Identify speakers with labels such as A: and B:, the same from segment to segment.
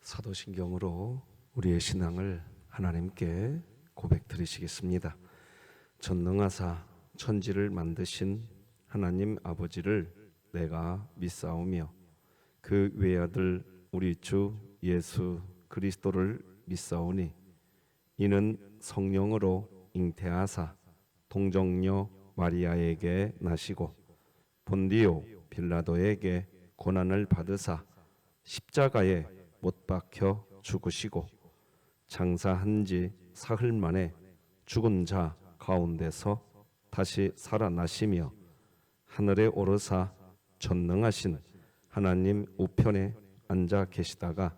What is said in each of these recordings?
A: 사도신경으로 우리의 신앙을 하나님께 고백드리시겠습니다. 전능하사 천지를 만드신 하나님 아버지를 내가 믿사오며 그 외아들 우리 주 예수 그리스도를 믿사오니 이는 성령으로 잉태하사 동정녀 마리아에게 나시고 본디오 빌라도에게 고난을 받으사 십자가에 못 박혀 죽으시고 장사한 지 사흘 만에 죽은 자 가운데서 다시 살아나시며 하늘에 오르사 전능하신 하나님 우편에 앉아 계시다가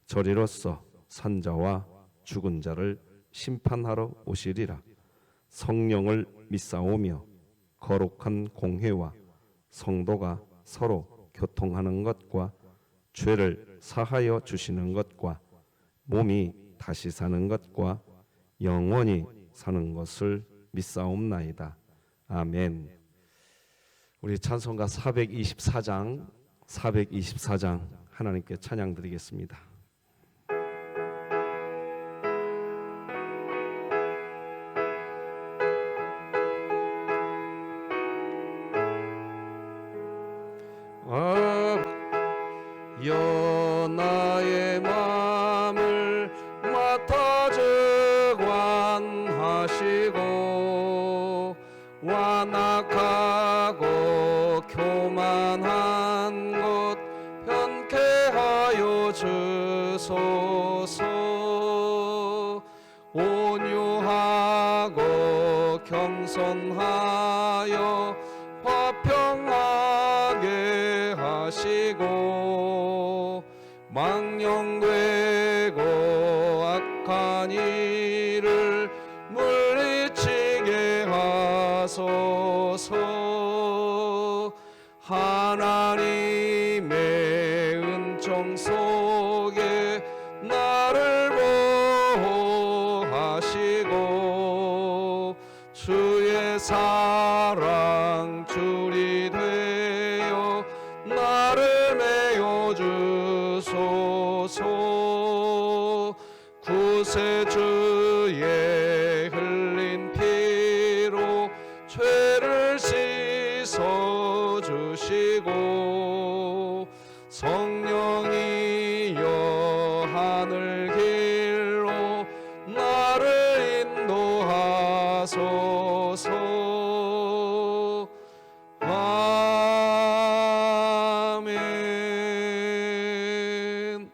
A: 저리로서 산자와 죽은 자를 심판하러 오시리라. 성령을 믿사오며 거룩한 공회와 성도가 서로 교통하는 것과 죄를 사하여 주시는 것과 몸이 다시 사는 것과 영원히 사는 것을 믿사옵나이다. 아멘. 우리 찬송가 424장 하나님께 찬양 드리겠습니다.
B: 나의 마음을 맡아 주관하시고 완악하고 교만한 것 편케 하여 주소서. 온유하고 겸손하여 화평하게 하시고 망령되고 악한 일을 물리치게 하소서. 하나님의 은총 속에 나를 보호하시고 주의 사랑 줄이 되어 나를 메워 주소서. 구세주의 흘린 피로 죄를 씻어 주시고 성령이여 하늘 길로 나를 인도하소서. 아멘.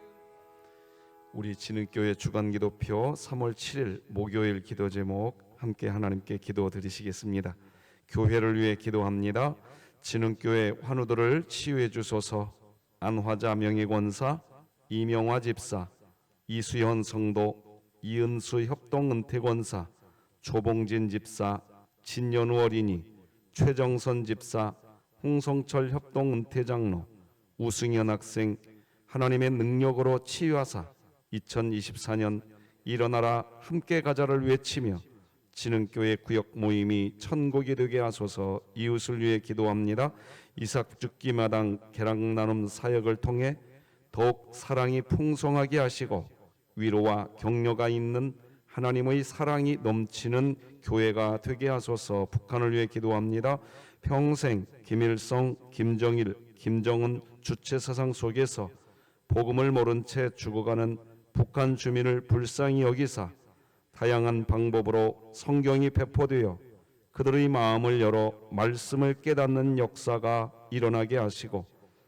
A: 우리 진흥교회 주간기도표 3월 7일 목요일 기도 제목 함께 하나님께 기도 드리시겠습니다. 교회를 위해 기도합니다. 진흥교회 환우들을 치유해 주소서. 안화자 명예권사, 이명화 집사, 이수현 성도, 이은수 협동은퇴권사, 조봉진 집사, 진연우 어린이, 최정선 집사, 홍성철 협동은퇴장로, 우승현 학생 하나님의 능력으로 치유하사 2024년 일어나라 함께 가자를 외치며 진흥교회 구역 모임이 천국이 되게 하소서. 이웃을 위해 기도합니다. 이삭 죽기 마당 개랑 나눔 사역을 통해 더욱 사랑이 풍성하게 하시고 위로와 격려가 있는 하나님의 사랑이 넘치는 교회가 되게 하소서. 북한을 위해 기도합니다. 평생 김일성, 김정일, 김정은 주체 사상 속에서 복음을 모른 채 죽어가는 북한 주민을 불쌍히 여기사 다양한 방법으로 성경이 배포되어 그들의 마음을 열어 말씀을 깨닫는 역사가 일어나게 하시고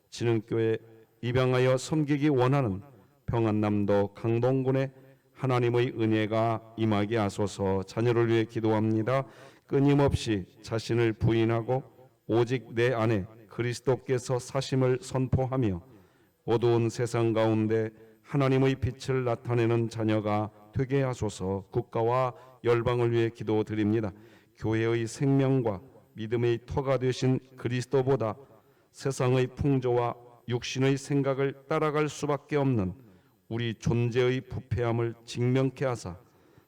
A: 진흥교회 입양하여 섬기기 원하는 평안남도 강동군에 하나님의 은혜가 임하게 하소서. 자녀를 위해 기도합니다. 끊임없이 자신을 부인하고 오직 내 안에 그리스도께서 사심을 선포하며 어두운 세상 가운데 하나님의 빛을 나타내는 자녀가 되게 하소서. 국가와 열방을 위해 기도드립니다. 교회의 생명과 믿음의 터가 되신 그리스도보다 세상의 풍조와 육신의 생각을 따라갈 수밖에 없는 우리 존재의 부패함을 직면케 하사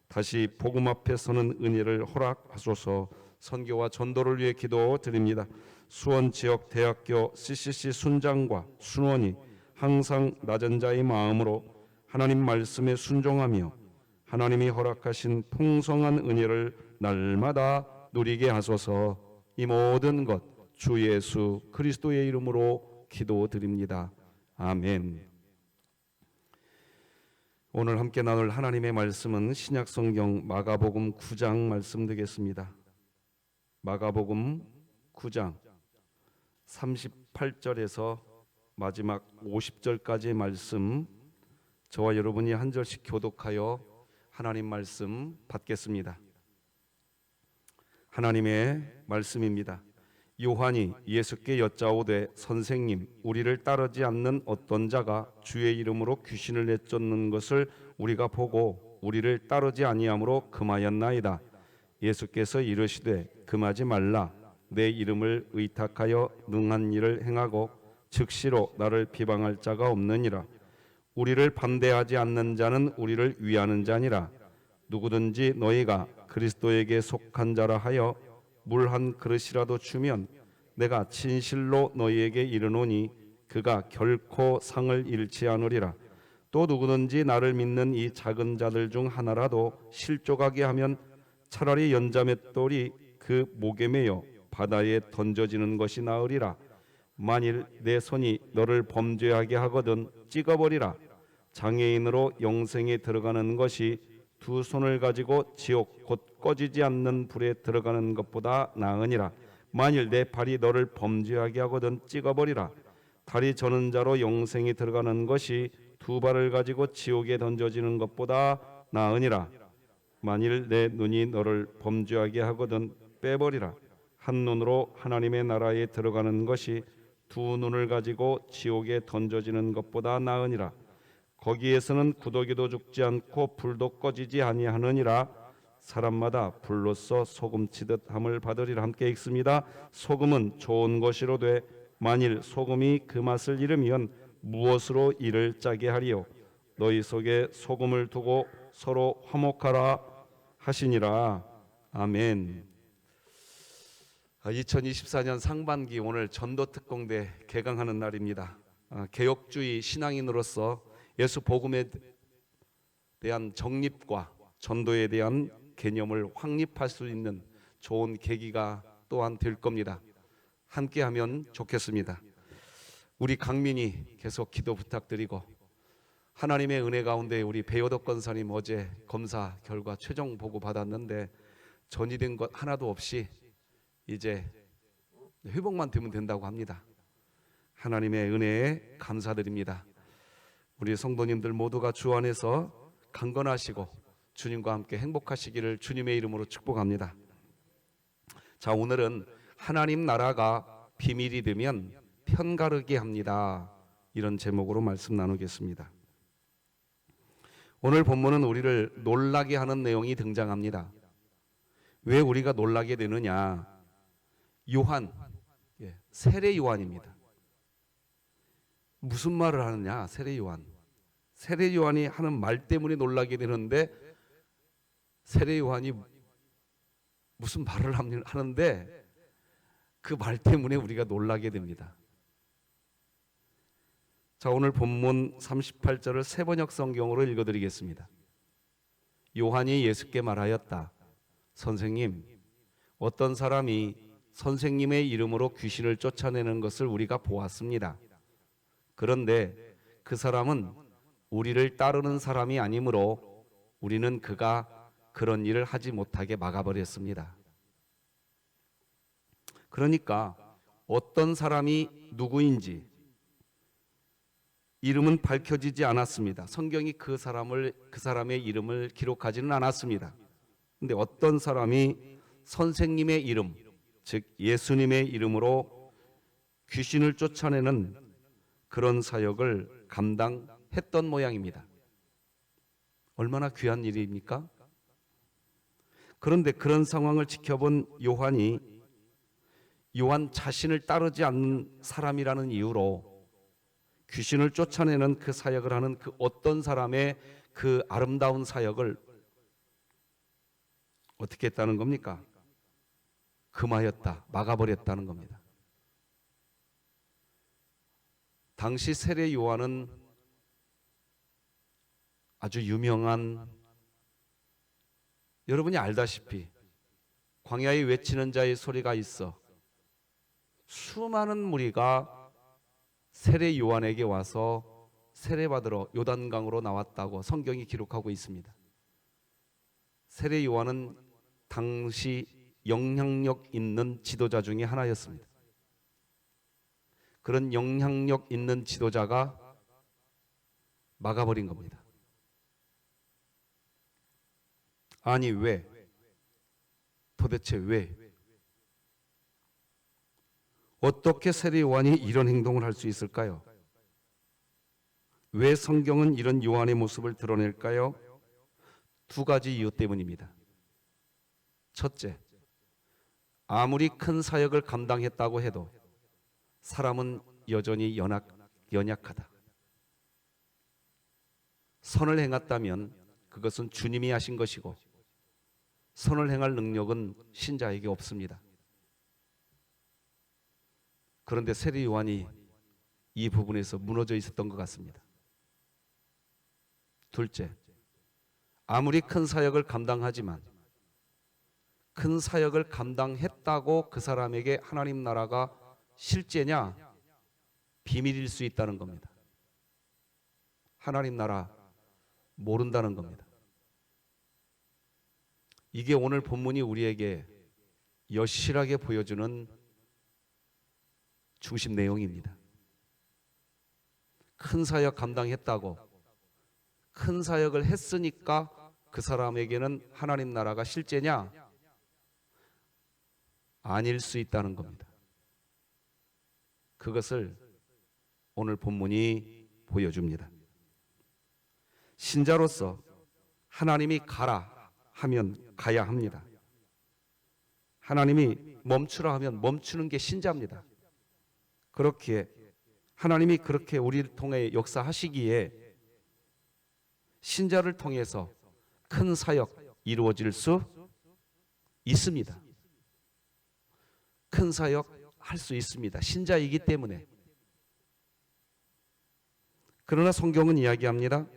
A: 다시 복음 앞에 서는 은혜를 허락하소서. 선교와 전도를 위해 기도드립니다. 수원 지역 대학교 CCC 순장과 순원이 항상 낮은 자의 마음으로 하나님 말씀에 순종하며 하나님이 허락하신 풍성한 은혜를 날마다 누리게 하소서. 이 모든 것 주 예수 그리스도의 이름으로 기도드립니다. 아멘. 오늘 함께 나눌 하나님의 말씀은 신약성경 마가복음 9장 말씀 되겠습니다. 마가복음 9장 38절에서 마지막 50절까지의 말씀, 저와 여러분이 한 절씩 교독하여 하나님 말씀 받겠습니다. 하나님의 말씀입니다. 요한이 예수께 여짜오되 선생님, 우리를 따르지 않는 어떤 자가 주의 이름으로 귀신을 내쫓는 것을 우리가 보고 우리를 따르지 아니함으로 금하였나이다. 예수께서 이르시되 금하지 말라. 내 이름을 의탁하여 능한 일을 행하고 즉시로 나를 비방할 자가 없느니라. 우리를 반대하지 않는 자는 우리를 위하는 자니라. 누구든지 너희가 그리스도에게 속한 자라 하여 물 한 그릇이라도 주면 내가 진실로 너희에게 이르노니 그가 결코 상을 잃지 않으리라. 또 누구든지 나를 믿는 이 작은 자들 중 하나라도 실족하게 하면 차라리 연자맷돌이 그 목에 매여 바다에 던져지는 것이 나으리라. 만일 내 손이 너를 범죄하게 하거든 찍어버리라. 장애인으로 영생에 들어가는 것이 두 손을 가지고 지옥 곧 꺼지지 않는 불에 들어가는 것보다 나으니라. 만일 내 발이 너를 범죄하게 하거든 찍어버리라. 다리 저는 자로 영생에 들어가는 것이 두 발을 가지고 지옥에 던져지는 것보다 나으니라. 만일 내 눈이 너를 범죄하게 하거든 빼버리라. 한 눈으로 하나님의 나라에 들어가는 것이 두 눈을 가지고 지옥에 던져지는 것보다 나으니라. 거기에서는 구더기도 죽지 않고 불도 꺼지지 아니하느니라. 사람마다 불로써 소금치듯 함을 받으리라. 함께 읽습니다. 소금은 좋은 것이로되 만일 소금이 그 맛을 잃으면 무엇으로 이를 짜게 하리요. 너희 속에 소금을 두고 서로 화목하라 하시니라. 아멘. 2024년 상반기 오늘 전도특공대 개강하는 날입니다. 개혁주의 신앙인으로서 예수 복음에 대한 정립과 전도에 대한 개념을 확립할 수 있는 좋은 계기가 또한 될 겁니다. 함께하면 좋겠습니다. 우리 강민이 계속 기도 부탁드리고, 하나님의 은혜 가운데 우리 배효덕 권사님 어제 검사 결과 최종 보고 받았는데 전이된 것 하나도 없이 이제 회복만 되면 된다고 합니다. 하나님의 은혜에 감사드립니다. 우리 성도님들 모두가 주 안에서 강건하시고 주님과 함께 행복하시기를 주님의 이름으로 축복합니다. 자, 오늘은 하나님 나라가 비밀이 되면 편가르게 합니다. 이런 제목으로 말씀 나누겠습니다. 오늘 본문은 우리를 놀라게 하는 내용이 등장합니다. 왜 우리가 놀라게 되느냐? 요한, 세례 요한입니다. 무슨 말을 하느냐? 세례 요한. 세례 요한이 하는 말 때문에 놀라게 되는데, 세례 요한이 무슨 말을 하는데 그 말 때문에 우리가 놀라게 됩니다. 자, 오늘 본문 38절을 세번역 성경으로 읽어드리겠습니다. 요한이 예수께 말하였다. 선생님, 어떤 사람이 선생님의 이름으로 귀신을 쫓아내는 것을 우리가 보았습니다. 그런데 그 사람은 우리를 따르는 사람이 아니므로 우리는 그가 그런 일을 하지 못하게 막아버렸습니다. 그러니까 어떤 사람이 누구인지 이름은 밝혀지지 않았습니다. 성경이 그 사람의 이름을 기록하지는 않았습니다. 그런데 어떤 사람이 선생님의 이름, 즉 예수님의 이름으로 귀신을 쫓아내는 그런 사역을 감당했던 모양입니다. 얼마나 귀한 일입니까? 그런데 그런 상황을 지켜본 요한이 요한 자신을 따르지 않는 사람이라는 이유로 귀신을 쫓아내는 그 사역을 하는 그 어떤 사람의 그 아름다운 사역을 어떻게 했다는 겁니까? 금하였다, 막아버렸다는 겁니다. 당시 세례 요한은 아주 유명한, 여러분이 알다시피 광야에 외치는 자의 소리가 있어 수많은 무리가 세례 요한에게 와서 세례받으러 요단강으로 나왔다고 성경이 기록하고 있습니다. 세례 요한은 당시 영향력 있는 지도자 중에 하나였습니다. 그런 영향력 있는 지도자가 막아버린 겁니다. 아니 왜? 도대체 왜? 어떻게 세례 요한이 이런 행동을 할 수 있을까요? 왜 성경은 이런 요한의 모습을 드러낼까요? 두 가지 이유 때문입니다. 첫째, 아무리 큰 사역을 감당했다고 해도 사람은 여전히 연약하다. 선을 행했다면 그것은 주님이 하신 것이고 선을 행할 능력은 신자에게 없습니다. 그런데 세례 요한이 이 부분에서 무너져 있었던 것 같습니다. 둘째, 아무리 큰 사역을 감당하지만 큰 사역을 감당했다고 그 사람에게 하나님 나라가 실제냐? 비밀일 수 있다는 겁니다. 하나님 나라 모른다는 겁니다. 이게 오늘 본문이 우리에게 여실하게 보여주는 중심 내용입니다. 큰 사역 감당했다고, 큰 사역을 했으니까 그 사람에게는 하나님 나라가 실제냐? 아닐 수 있다는 겁니다. 그것을 오늘 본문이 보여줍니다. 신자로서 하나님이 가라 하면 가야 합니다. 하나님이 멈추라 하면 멈추는 게 신자입니다. 그렇기에 하나님이 그렇게 우리를 통해 역사하시기에 신자를 통해서 큰 사역 이루어질 수 있습니다. 큰 사역 할 수 있습니다. 신자이기 때문에. 그러나 성경은 이야기합니다.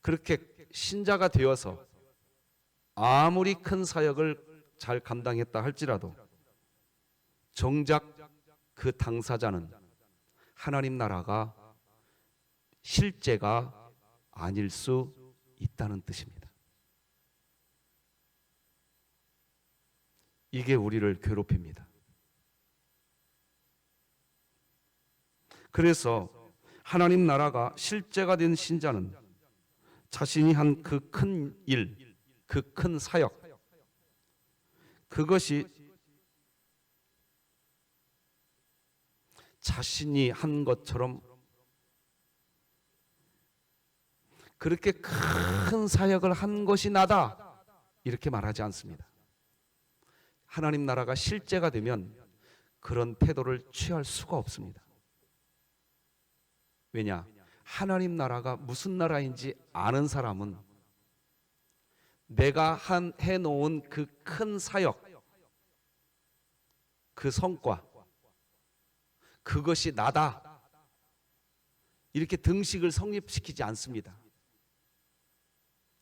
A: 그렇게 신자가 되어서 아무리 큰 사역을 잘 감당했다 할지라도 정작 그 당사자는 하나님 나라가 실제가 아닐 수 있다는 뜻입니다. 이게 우리를 괴롭힙니다. 그래서 하나님 나라가 실제가 된 신자는 자신이 한 그 큰 일, 그 큰 사역, 그것이 자신이 한 것처럼 그렇게 큰 사역을 한 것이 나다 이렇게 말하지 않습니다. 하나님 나라가 실제가 되면 그런 태도를 취할 수가 없습니다. 왜냐? 하나님 나라가 무슨 나라인지 아는 사람은 내가 해놓은 그 큰 사역, 그 성과, 그것이 나다 이렇게 등식을 성립시키지 않습니다.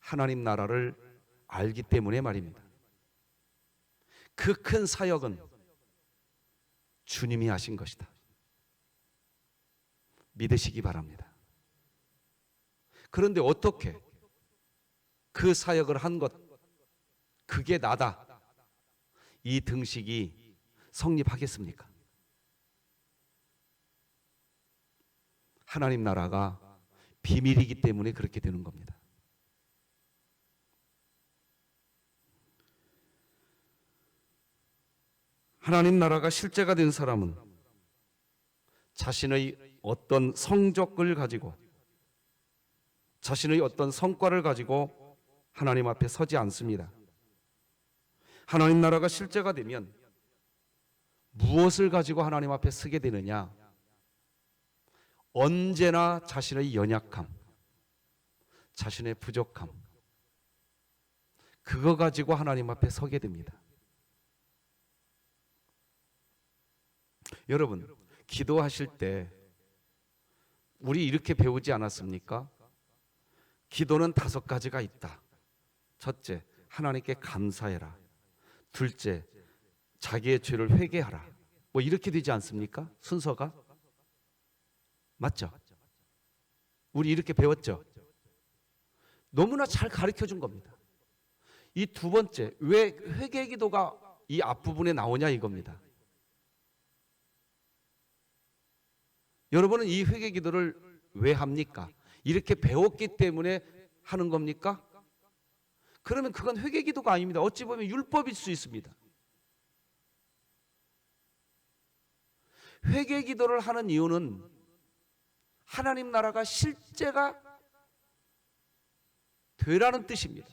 A: 하나님 나라를 알기 때문에 말입니다. 그 큰 사역은 주님이 하신 것이다. 믿으시기 바랍니다. 그런데 어떻게 그 사역을 한 것, 그게 나다, 이 등식이 성립하겠습니까? 하나님 나라가 비밀이기 때문에 그렇게 되는 겁니다. 하나님 나라가 실제가 된 사람은 자신의 어떤 성적을 가지고, 자신의 어떤 성과를 가지고 하나님 앞에 서지 않습니다. 하나님 나라가 실제가 되면 무엇을 가지고 하나님 앞에 서게 되느냐? 언제나 자신의 연약함, 자신의 부족함, 그거 가지고 하나님 앞에 서게 됩니다. 여러분, 기도하실 때 우리 이렇게 배우지 않았습니까? 기도는 5가지가 있다. 첫째, 하나님께 감사해라. 둘째, 자기의 죄를 회개하라. 뭐 이렇게 되지 않습니까? 순서가 맞죠? 우리 이렇게 배웠죠? 너무나 잘 가르쳐 준 겁니다. 이 두 번째, 왜 회개 기도가 이 앞부분에 나오냐 이겁니다. 여러분은 이 회개 기도를 왜 합니까? 이렇게 배웠기 때문에 하는 겁니까? 그러면 그건 회개 기도가 아닙니다. 어찌 보면 율법일 수 있습니다. 회개 기도를 하는 이유는 하나님 나라가 실제가 되라는 뜻입니다.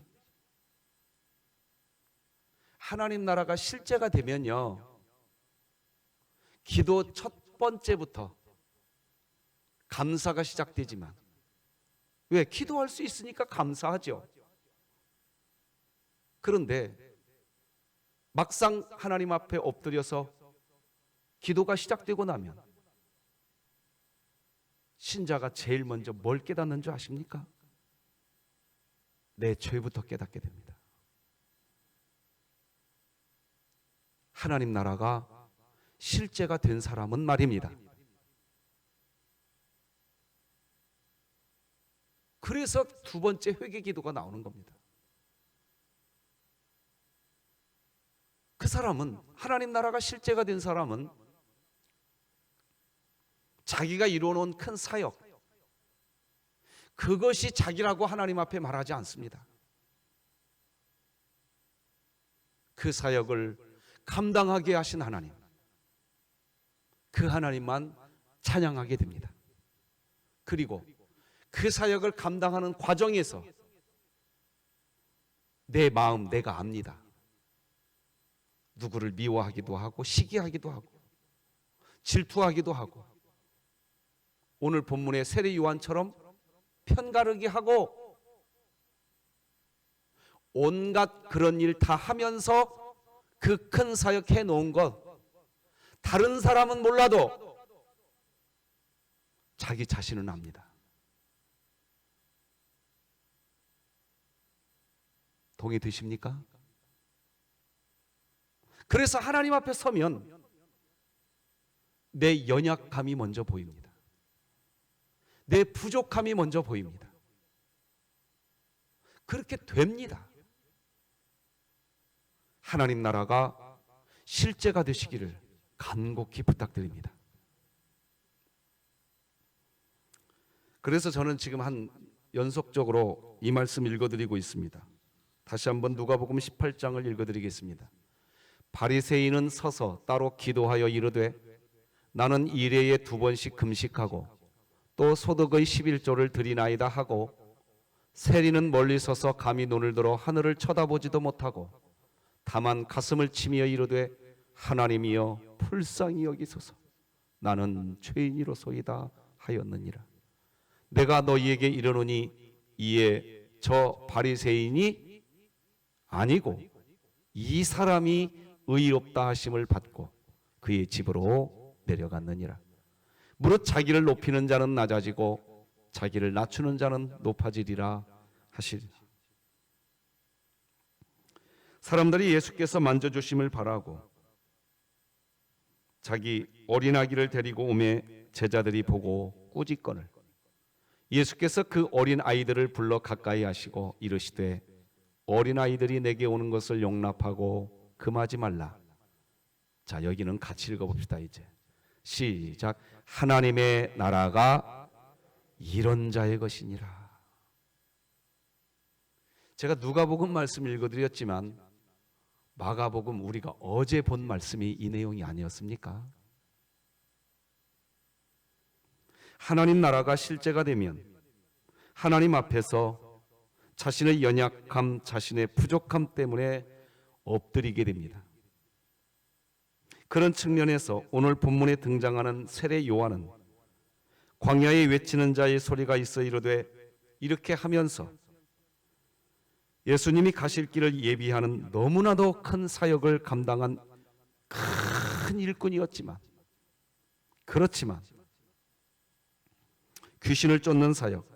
A: 하나님 나라가 실제가 되면요, 기도 첫 번째부터 감사가 시작되지만, 왜? 기도할 수 있으니까 감사하죠. 그런데 막상 하나님 앞에 엎드려서 기도가 시작되고 나면 신자가 제일 먼저 뭘 깨닫는 줄 아십니까? 내 죄부터 깨닫게 됩니다. 하나님 나라가 실제가 된 사람은 말입니다. 그래서 두 번째 회개 기도가 나오는 겁니다. 그 사람은, 하나님 나라가 실제가 된 사람은 자기가 이루어놓은 큰 사역, 그것이 자기라고 하나님 앞에 말하지 않습니다. 그 사역을 감당하게 하신 하나님, 그 하나님만 찬양하게 됩니다. 그리고 그 사역을 감당하는 과정에서 내 마음 내가 압니다. 누구를 미워하기도 하고 시기하기도 하고 질투하기도 하고, 오늘 본문의 세례 요한처럼 편가르기 하고 온갖 그런 일 다 하면서 그 큰 사역 해놓은 것, 다른 사람은 몰라도 자기 자신은 압니다. 동의 되십니까? 그래서 하나님 앞에 서면 내 연약함이 먼저 보입니다. 내 부족함이 먼저 보입니다. 그렇게 됩니다. 하나님 나라가 실제가 되시기를 간곡히 부탁드립니다. 그래서 저는 지금 한 연속적으로 이 말씀 읽어드리고 있습니다. 다시 한번 누가복음 18장을 읽어드리겠습니다. 바리새인은 서서 따로 기도하여 이르되 나는 일회에 2번씩 금식하고 또 소득의 11조를 드리나이다 하고, 세리는 멀리 서서 감히 눈을 들어 하늘을 쳐다보지도 못하고 다만 가슴을 치며 이르되 하나님이여 불쌍히 여기소서, 나는 죄인이로소이다 하였느니라. 내가 너희에게 이르노니 이에 저 바리새인이 아니고 이 사람이 의롭다 하심을 받고 그의 집으로 내려갔느니라. 무릇 자기를 높이는 자는 낮아지고 자기를 낮추는 자는 높아지리라 하시리라. 사람들이 예수께서 만져주심을 바라고 자기 어린아기를 데리고 오매 제자들이 보고 꾸짖거늘 예수께서 그 어린 아이들을 불러 가까이 하시고 이르시되 어린 아이들이 내게 오는 것을 용납하고 금하지 말라. 자, 여기는 같이 읽어봅시다. 이제 시작. 하나님의 나라가 이런 자의 것이니라. 제가 누가복음 말씀 읽어드렸지만 마가복음, 우리가 어제 본 말씀이 이 내용이 아니었습니까? 하나님 나라가 실제가 되면 하나님 앞에서 자신의 연약함, 자신의 부족함 때문에 엎드리게 됩니다. 그런 측면에서 오늘 본문에 등장하는 세례 요한은 광야에 외치는 자의 소리가 있어 이르되, 이렇게 하면서 예수님이 가실 길을 예비하는 너무나도 큰 사역을 감당한 큰 일꾼이었지만, 그렇지만 귀신을 쫓는 사역,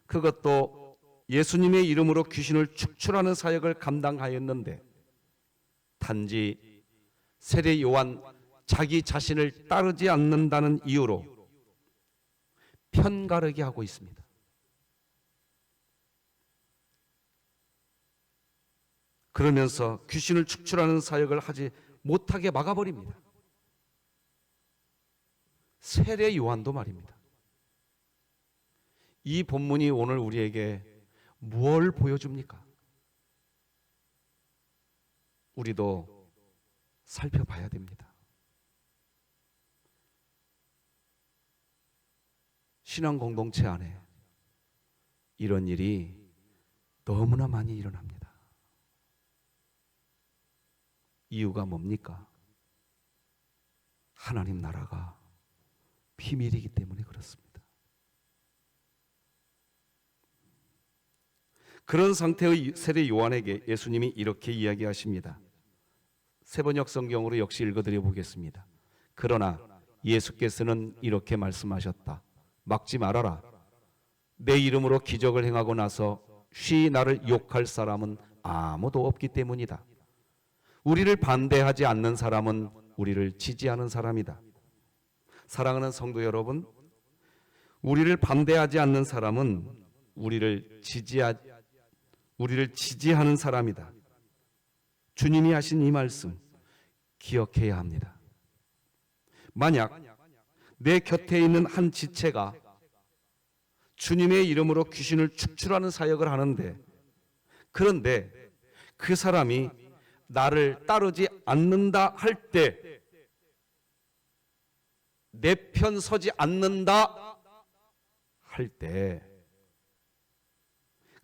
A: 그것도 예수님의 이름으로 귀신을 축출하는 사역을 감당하였는데 단지 세례 요한 자기 자신을 따르지 않는다는 이유로 편가르게 하고 있습니다. 그러면서 귀신을 축출하는 사역을 하지 못하게 막아버립니다. 세례 요한도 말입니다. 이 본문이 오늘 우리에게 뭘 보여줍니까? 우리도 살펴봐야 됩니다. 신앙 공동체 안에 이런 일이 너무나 많이 일어납니다. 이유가 뭡니까? 하나님 나라가 비밀이기 때문에 그렇습니다. 그런 상태의 세례 요한에게 예수님이 이렇게 이야기하십니다. 세번역 성경으로 역시 읽어드려 보겠습니다. 그러나 예수께서는 이렇게 말씀하셨다. 막지 말아라. 내 이름으로 기적을 행하고 나서 쉬 나를 욕할 사람은 아무도 없기 때문이다. 우리를 반대하지 않는 사람은 우리를 지지하는 사람이다. 사랑하는 성도 여러분, 우리를 반대하지 않는 사람은 우리를 지지하는 사람이다. 주님이 하신 이 말씀 기억해야 합니다. 만약 내 곁에 있는 한 지체가 주님의 이름으로 귀신을 축출하는 사역을 하는데, 그런데 그 사람이 나를 따르지 않는다 할 때, 내 편 서지 않는다 할 때,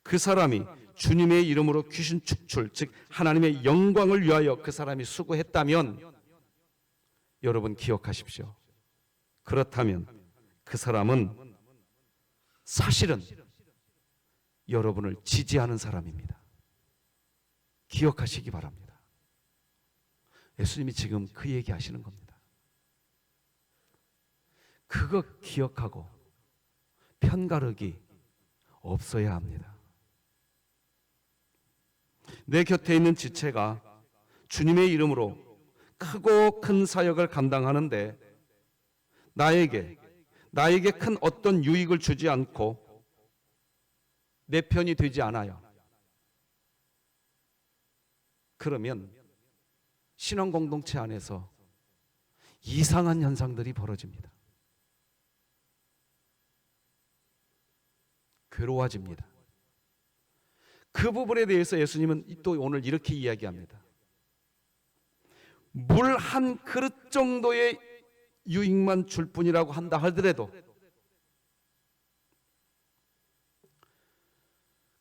A: 그 사람이 주님의 이름으로 귀신 축출, 즉 하나님의 영광을 위하여 그 사람이 수고했다면, 여러분 기억하십시오. 그렇다면 그 사람은 사실은 여러분을 지지하는 사람입니다. 기억하시기 바랍니다. 예수님이 지금 그 얘기 하시는 겁니다. 그거 기억하고 편가르기 없어야 합니다. 내 곁에 있는 지체가 주님의 이름으로 크고 큰 사역을 감당하는데 나에게 큰 어떤 유익을 주지 않고 내 편이 되지 않아요. 그러면 신앙 공동체 안에서 이상한 현상들이 벌어집니다. 괴로워집니다. 그 부분에 대해서 예수님은 또 오늘 이렇게 이야기합니다. 물 한 그릇 정도의 유익만 줄 뿐이라고 한다 하더라도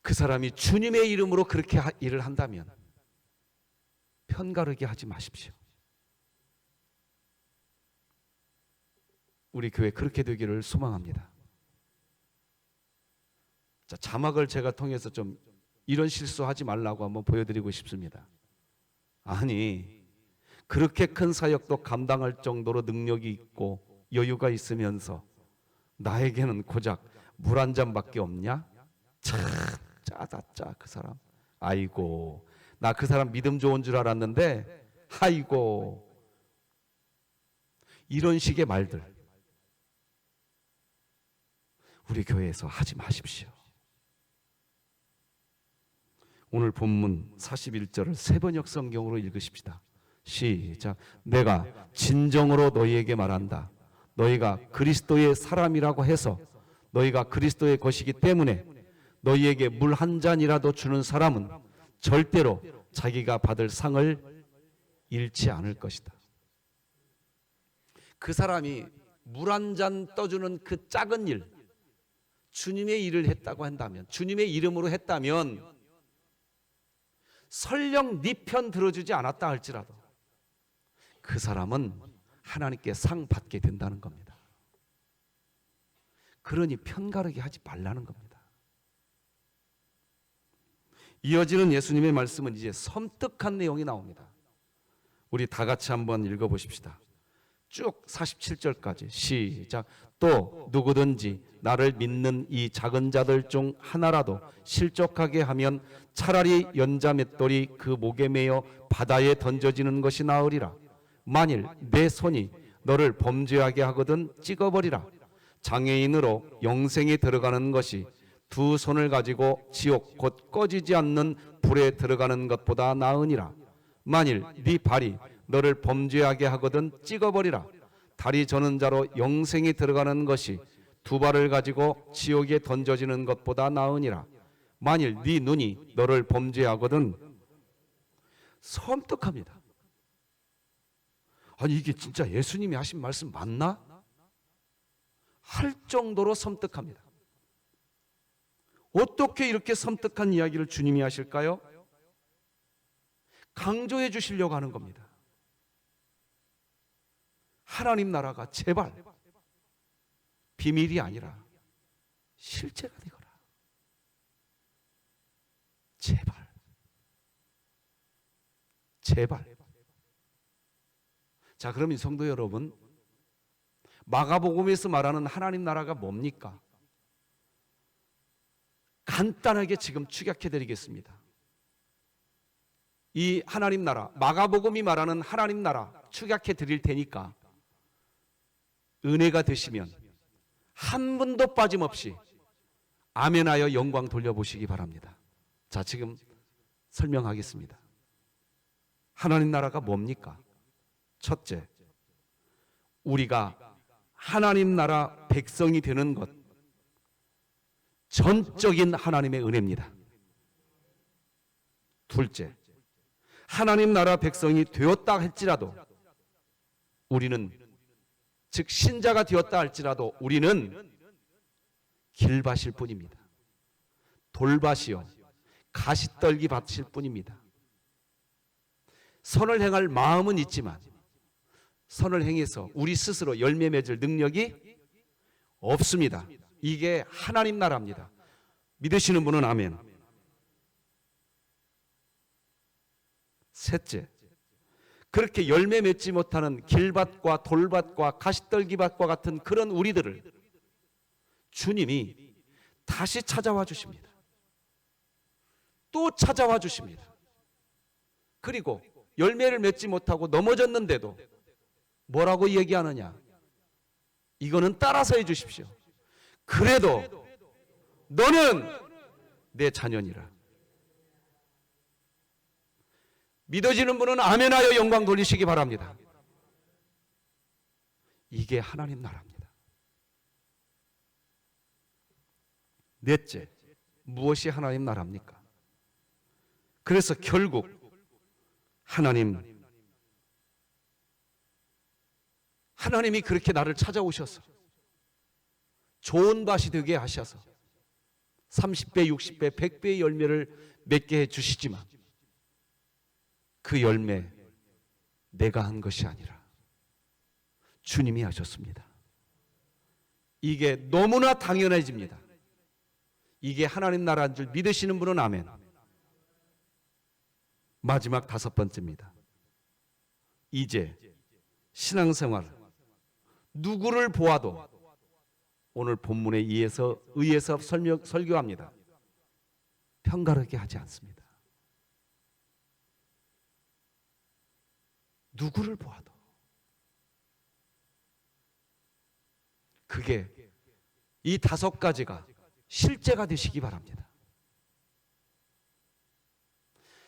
A: 그 사람이 주님의 이름으로 그렇게 일을 한다면 편가르게 하지 마십시오. 우리 교회 그렇게 되기를 소망합니다. 자, 자막을 제가 통해서 좀 이런 실수하지 말라고 한번 보여드리고 싶습니다. 아니, 그렇게 큰 사역도 감당할 정도로 능력이 있고 여유가 있으면서 나에게는 고작 물 한 잔밖에 없냐? 참 짜다 짜 그 사람. 아이고, 나 그 사람 믿음 좋은 줄 알았는데 아이고. 이런 식의 말들 우리 교회에서 하지 마십시오. 오늘 본문 41절을 세번역 성경으로 읽으십시다. 시작. 내가 진정으로 너희에게 말한다. 너희가 그리스도의 사람이라고 해서 너희가 그리스도의 것이기 때문에 너희에게 물 한 잔이라도 주는 사람은 절대로 자기가 받을 상을 잃지 않을 것이다. 그 사람이 물 한 잔 떠주는 그 작은 일, 주님의 일을 했다고 한다면, 주님의 이름으로 했다면 설령 네 편 들어주지 않았다 할지라도 그 사람은 하나님께 상 받게 된다는 겁니다. 그러니 편가르게 하지 말라는 겁니다. 이어지는 예수님의 말씀은 이제 섬뜩한 내용이 나옵니다. 우리 다 같이 한번 읽어보십시다. 쭉 47절까지 시작. 또 누구든지 나를 믿는 이 작은 자들 중 하나라도 실족하게 하면 차라리 연자 맷돌이 그 목에 매여 바다에 던져지는 것이 나으리라. 만일 내 손이 너를 범죄하게 하거든 찍어버리라. 장애인으로 영생에 들어가는 것이 두 손을 가지고 지옥 곧 꺼지지 않는 불에 들어가는 것보다 나으니라. 만일 네 발이 너를 범죄하게 하거든 찍어버리라. 다리 저는 자로 영생에 들어가는 것이 두 발을 가지고 지옥에 던져지는 것보다 나으니라. 만일 네 눈이 너를 범죄하거든, 섬뜩합니다. 아니 이게 진짜 예수님이 하신 말씀 맞나? 할 정도로 섬뜩합니다. 어떻게 이렇게 섬뜩한 이야기를 주님이 하실까요? 강조해 주시려고 하는 겁니다. 하나님 나라가 제발 비밀이 아니라 실제가 되거라. 제발. 제발. 자, 그러면 성도 여러분, 마가복음에서 말하는 하나님 나라가 뭡니까? 간단하게 지금 축약해 드리겠습니다. 이 하나님 나라, 마가복음이 말하는 하나님 나라 축약해 드릴 테니까 은혜가 되시면 한 분도 빠짐없이 아멘하여 영광 돌려보시기 바랍니다. 자, 지금 설명하겠습니다. 하나님 나라가 뭡니까? 첫째, 우리가 하나님 나라 백성이 되는 것, 전적인 하나님의 은혜입니다. 둘째, 하나님 나라 백성이 되었다 할지라도 우리는, 즉 신자가 되었다 할지라도 우리는 길밭일 뿐입니다. 돌밭이요 가시떨기 밭일 뿐입니다. 선을 행할 마음은 있지만 선을 행해서 우리 스스로 열매 맺을 능력이 없습니다. 이게 하나님 나라입니다. 믿으시는 분은 아멘. 셋째, 그렇게 열매 맺지 못하는 길밭과 돌밭과 가시떨기밭과 같은 그런 우리들을 주님이 다시 찾아와 주십니다. 또 찾아와 주십니다. 그리고 열매를 맺지 못하고 넘어졌는데도 뭐라고 얘기하느냐? 이거는 따라서 해 주십시오. 그래도 너는 내 자녀니라. 믿어지는 분은 아멘하여 영광 돌리시기 바랍니다. 이게 하나님 나라입니다. 넷째, 무엇이 하나님 나라입니까? 그래서 결국 하나님이 그렇게 나를 찾아오셔서 좋은 밭이 되게 하셔서 30배, 60배, 100배의 열매를 맺게 해주시지만 그 열매 내가 한 것이 아니라 주님이 하셨습니다. 이게 너무나 당연해집니다. 이게 하나님 나라인 줄 믿으시는 분은 아멘. 마지막 다섯 번째입니다. 이제 신앙생활 누구를 보아도 오늘 본문에 의해서 설교합니다. 편가르게 하지 않습니다. 누구를 보아도. 그게 이 다섯 가지가 실제가 되시기 바랍니다.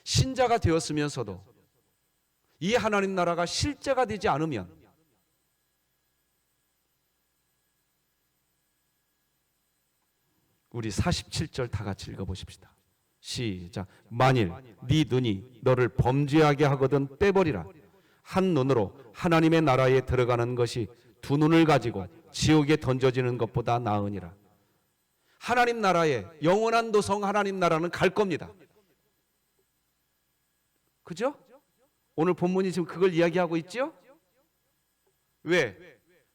A: 신자가 되었으면서도 이 하나님 나라가 실제가 되지 않으면 우리 47절 다 같이 읽어보십시다. 시작. 만일 네 눈이 너를 범죄하게 하거든 빼버리라. 한 눈으로 하나님의 나라에 들어가는 것이 두 눈을 가지고 지옥에 던져지는 것보다 나으니라. 하나님 나라에, 영원한 도성 하나님 나라는 갈 겁니다. 그죠? 오늘 본문이 지금 그걸 이야기하고 있죠? 왜?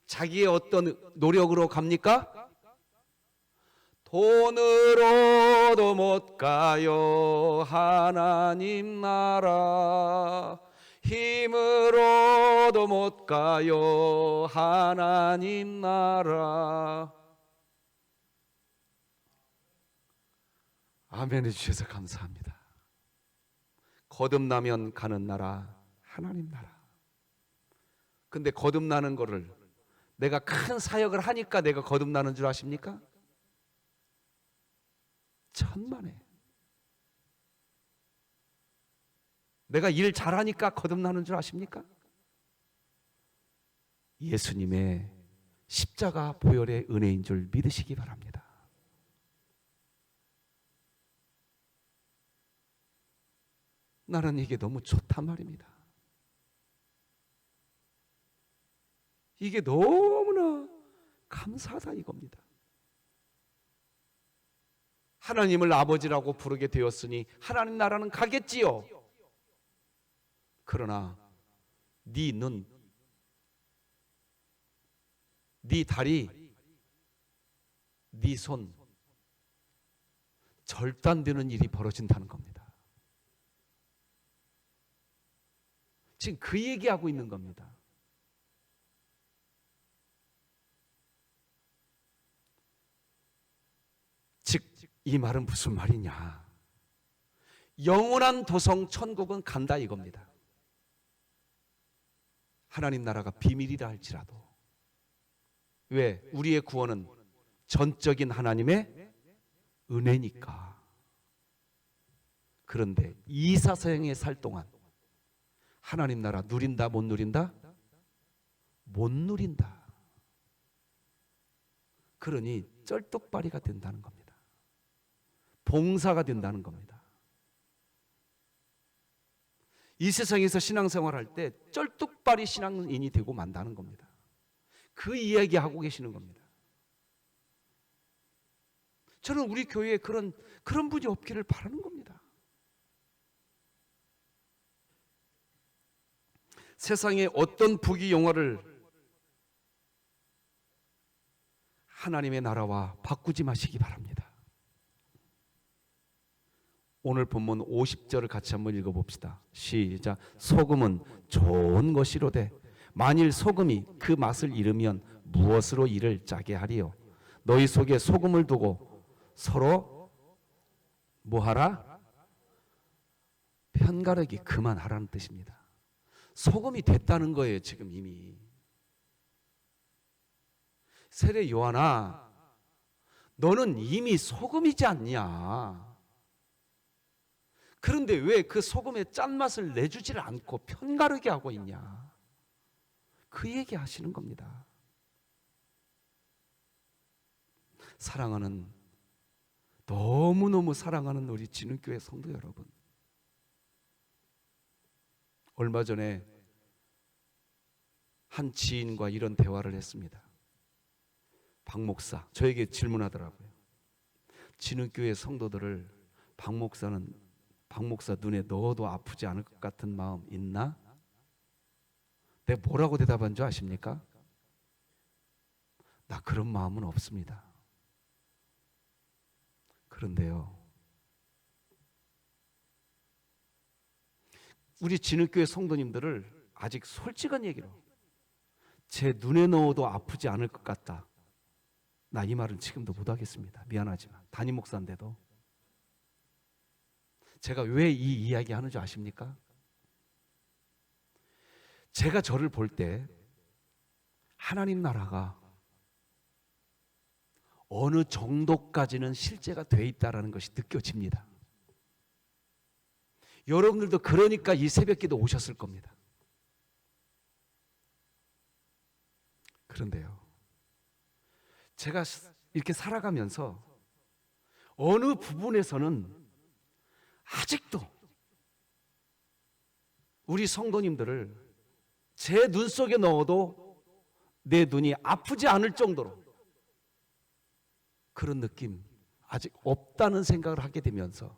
A: 자기의 어떤 노력으로 갑니까? 돈으로도 못 가요 하나님 나라,
B: 힘으로도 못 가요 하나님 나라.
A: 아멘 해주셔서 감사합니다. 거듭나면 가는 나라 하나님 나라. 근데 거듭나는 거를 내가 큰 사역을 하니까 내가 거듭나는 줄 아십니까? 천만에. 내가 일 잘하니까 거듭나는 줄 아십니까? 예수님의 십자가 보혈의 은혜인 줄 믿으시기 바랍니다. 나는 이게 너무 좋단 말입니다. 이게 너무나 감사하다 이겁니다. 하나님을 아버지라고 부르게 되었으니 하나님 나라는 가겠지요. 그러나 네 눈, 네 다리, 네 손 절단되는 일이 벌어진다는 겁니다. 지금 그 얘기하고 있는 겁니다. 즉 이 말은 무슨 말이냐? 영원한 도성 천국은 간다 이겁니다. 하나님 나라가 비밀이라 할지라도. 왜? 우리의 구원은 전적인 하나님의 은혜니까. 그런데 이사서행에 살 동안 하나님 나라 누린다 못 누린다? 못 누린다. 그러니 쩔뚝발이가 된다는 겁니다. 봉사가 된다는 겁니다. 이 세상에서 신앙생활할 때 쩔뚝발이 신앙인이 되고 만다는 겁니다. 그 이야기하고 계시는 겁니다. 저는 우리 교회에 그런 분이 없기를 바라는 겁니다. 세상에 어떤 부귀영화를 하나님의 나라와 바꾸지 마시기 바랍니다. 오늘 본문 50절을 같이 한번 읽어봅시다. 시작. 소금은 좋은 것이로되 만일 소금이 그 맛을 잃으면 무엇으로 이를 짜게 하리요? 너희 속에 소금을 두고 서로 뭐하라? 편가르기 그만하라는 뜻입니다. 소금이 됐다는 거예요. 지금 이미. 세례 요한아, 너는 이미 소금이지 않냐? 그런데 왜 그 소금의 짠맛을 내주지를 않고 편가르게 하고 있냐? 그 얘기 하시는 겁니다. 사랑하는, 너무너무 사랑하는 우리 진흥교회 성도 여러분, 얼마 전에 한 지인과 이런 대화를 했습니다. 박 목사, 저에게 질문하더라고요. 진흥교회 성도들을 박 목사 눈에 넣어도 아프지 않을 것 같은 마음 있나? 내가 뭐라고 대답한 줄 아십니까? 나 그런 마음은 없습니다. 그런데요, 우리 진흙교회 성도님들을 아직 솔직한 얘기로 제 눈에 넣어도 아프지 않을 것 같다. 나 이 말은 지금도 못하겠습니다. 미안하지만 담임 목사인데도. 제가 왜 이 이야기 하는 줄 아십니까? 제가 저를 볼 때 하나님 나라가 어느 정도까지는 실제가 돼 있다는 것이 느껴집니다. 여러분들도 그러니까 이 새벽기도 오셨을 겁니다. 그런데요, 제가 이렇게 살아가면서 어느 부분에서는 아직도 우리 성도님들을 제 눈 속에 넣어도 내 눈이 아프지 않을 정도로 그런 느낌 아직 없다는 생각을 하게 되면서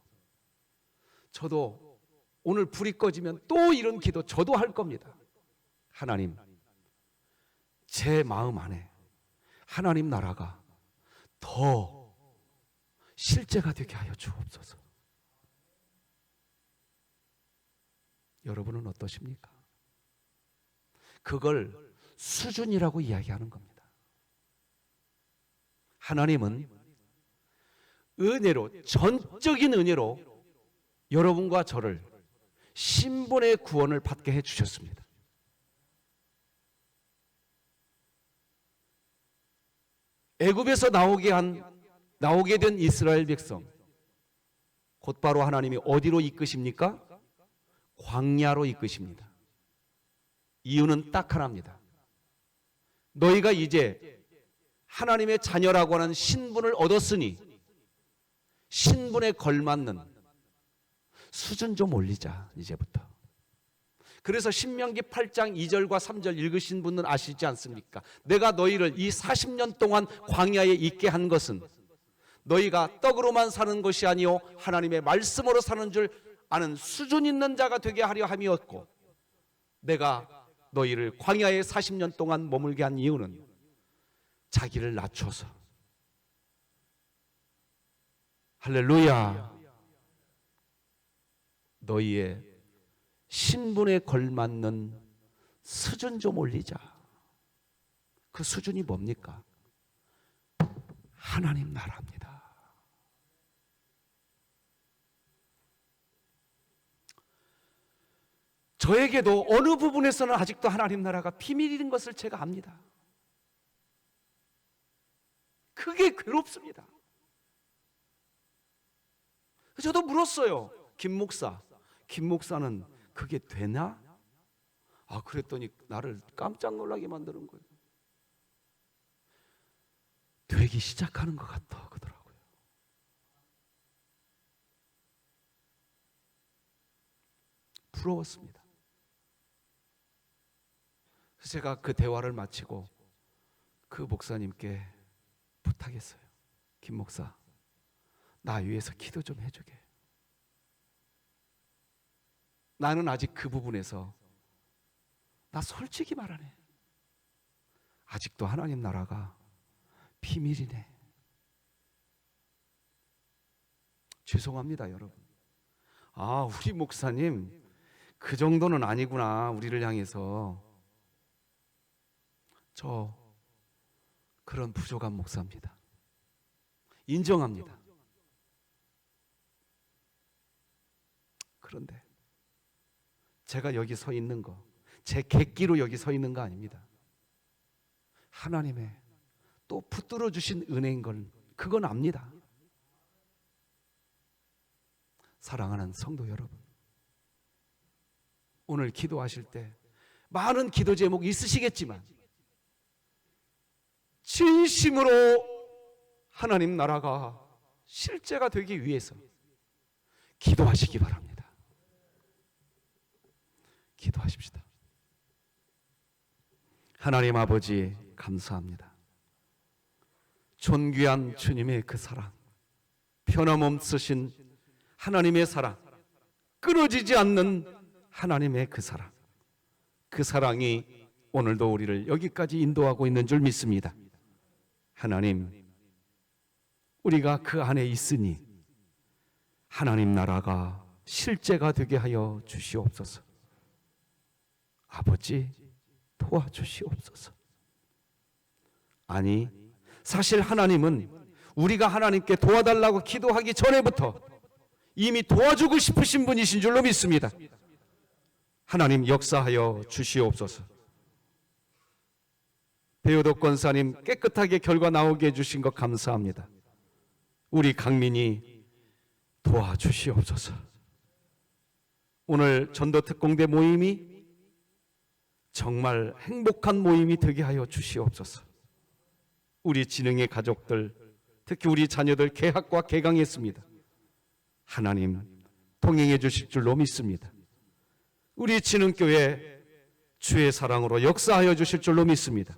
A: 저도 오늘 불이 꺼지면 또 이런 기도 저도 할 겁니다. 하나님, 제 마음 안에 하나님 나라가 더 실제가 되게 하여 주옵소서. 여러분은 어떠십니까?
B: 그걸 수준이라고 이야기하는 겁니다. 하나님은 은혜로, 전적인 은혜로 여러분과 저를 신분의 구원을 받게 해주셨습니다. 애굽에서 나오게 된 이스라엘 백성, 곧바로 하나님이 어디로 이끄십니까? 광야로 이끄십니다. 이유는 딱 하나입니다. 너희가 이제 하나님의 자녀라고 하는 신분을 얻었으니 신분에 걸맞는 수준 좀 올리자, 이제부터. 그래서 신명기 8장 2절과 3절 읽으신 분은 아시지 않습니까? 내가 너희를 이 40년 동안 광야에 있게 한 것은 너희가 떡으로만 사는 것이 아니요 하나님의 말씀으로 사는 줄 아는 수준 있는 자가 되게 하려 함이었고, 내가 너희를 광야에 40년 동안 머물게 한 이유는 자기를 낮춰서, 할렐루야, 너희의 신분에 걸맞는 수준 좀 올리자. 그 수준이 뭡니까? 하나님 나라입니다. 저에게도 어느 부분에서는 아직도 하나님 나라가 비밀인 것을 제가 압니다. 그게 괴롭습니다. 저도 물었어요. 김 목사는 그게 되나? 그랬더니 나를 깜짝 놀라게 만드는 거예요. 되기 시작하는 것 같다 그러더라고요. 부러웠습니다. 그래서 제가 그 대화를 마치고 그 목사님께 부탁했어요. 김 목사, 나 위해서 기도 좀 해주게. 나는 아직 그 부분에서, 나 솔직히 말하네, 아직도 하나님 나라가 비밀이네. 죄송합니다 여러분. 우리 목사님 그 정도는 아니구나, 우리를 향해서. 저 그런 부족한 목사입니다. 인정합니다. 그런데 제가 여기 서 있는 거, 제 객기로 여기 서 있는 거 아닙니다. 하나님의 또 붙들어 주신 은혜인 걸, 그건 압니다. 사랑하는 성도 여러분, 오늘 기도하실 때 많은 기도 제목이 있으시겠지만 진심으로 하나님 나라가 실제가 되기 위해서 기도하시기 바랍니다. 기도하십시다. 하나님 아버지 감사합니다. 존귀한 주님의 그 사랑, 변함없으신 하나님의 사랑, 끊어지지 않는 하나님의 그 사랑, 그 사랑이 오늘도 우리를 여기까지 인도하고 있는 줄 믿습니다. 하나님, 우리가 그 안에 있으니 하나님 나라가 실제가 되게 하여 주시옵소서. 아버지 도와주시옵소서. 아니, 사실 하나님은 우리가 하나님께 도와달라고 기도하기 전에부터 이미 도와주고 싶으신 분이신 줄로 믿습니다. 하나님 역사하여 주시옵소서. 배우덕 권사님 깨끗하게 결과 나오게 해주신 것 감사합니다. 우리 강민이 도와주시옵소서. 오늘 전도특공대 모임이 정말 행복한 모임이 되게 하여 주시옵소서. 우리 진흥의 가족들, 특히 우리 자녀들 개학과 개강했습니다. 하나님 동행해 주실 줄로 믿습니다. 우리 진흥교회 주의 사랑으로 역사하여 주실 줄로 믿습니다.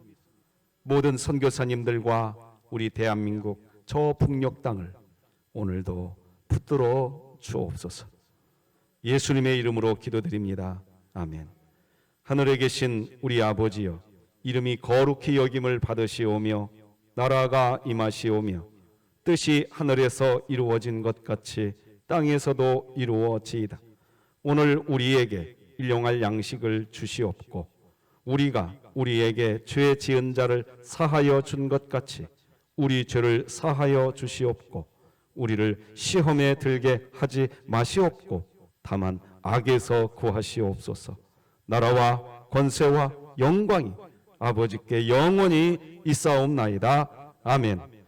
B: 모든 선교사님들과 우리 대한민국 저 북녘 땅을 오늘도 붙들어 주옵소서. 예수님의 이름으로 기도드립니다. 아멘. 하늘에 계신 우리 아버지여, 이름이 거룩히 여김을 받으시오며 나라가 임하시오며 뜻이 하늘에서 이루어진 것 같이 땅에서도 이루어지이다. 오늘 우리에게 일용할 양식을 주시옵고
A: 우리가 우리에게 죄 지은 자를 사하여 준 것 같이 우리 죄를 사하여 주시옵고 우리를 시험에 들게 하지 마시옵고 다만 악에서 구하시옵소서. 나라와 권세와 영광이 아버지께 영원히 있사옵나이다. 아멘.